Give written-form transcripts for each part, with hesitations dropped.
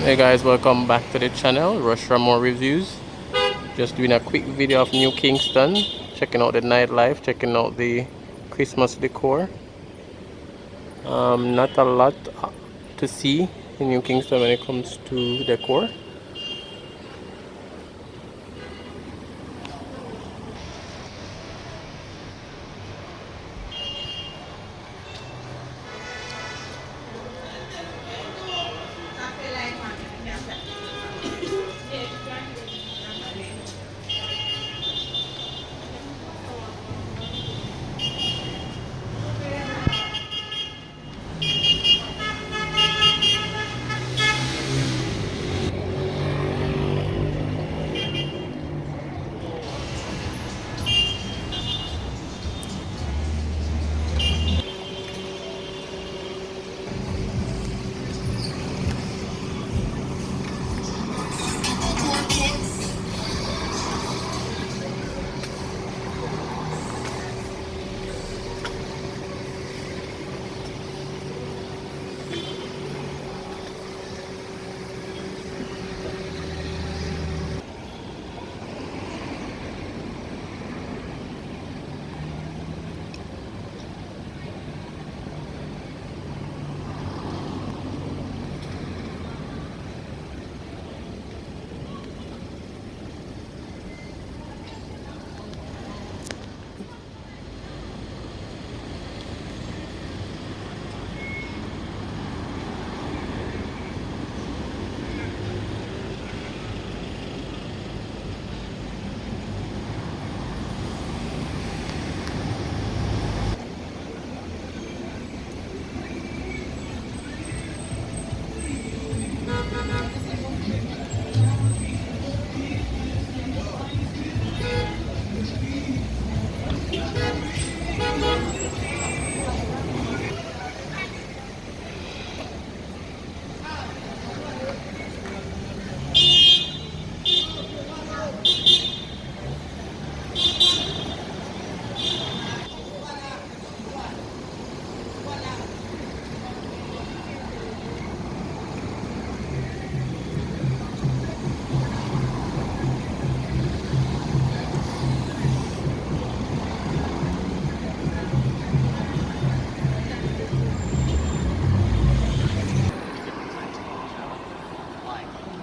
Hey guys, welcome back to the channel, Rush Ramo Reviews. Just doing a quick video of New Kingston, checking out the nightlife, checking out the Christmas decor. Not a lot to see in New Kingston when it comes to decor.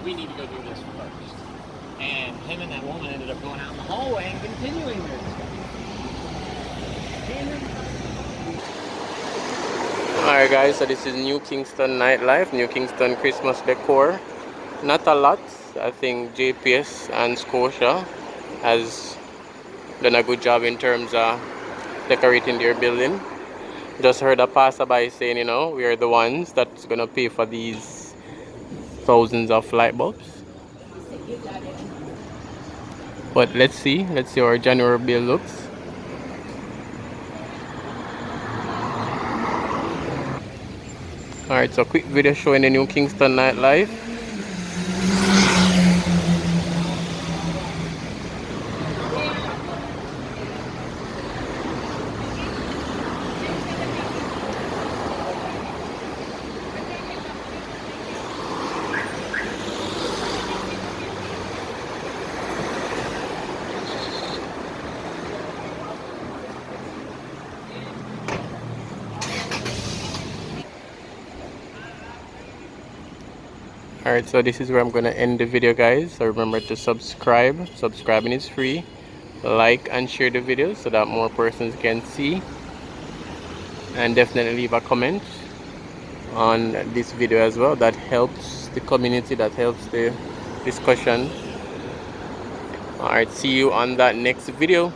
We need to go do this first. And him and that woman ended up going out in the hallway and continuing their discussion. Alright guys, so this is New Kingston nightlife, New Kingston Christmas decor. Not a lot. I think JPS and Scotia has done a good job in terms of decorating their building. Just heard a passerby saying, we are the ones that's gonna pay for these thousands of light bulbs. But let's see how our January bill looks. Alright, so quick video showing the New Kingston nightlife. Alright, so this is where I'm gonna end the video guys. So remember to subscribe. Subscribing is free. Like and share the video so that more persons can see. And definitely leave a comment on this video as well. That helps the community, that helps the discussion. Alright, see you on that next video.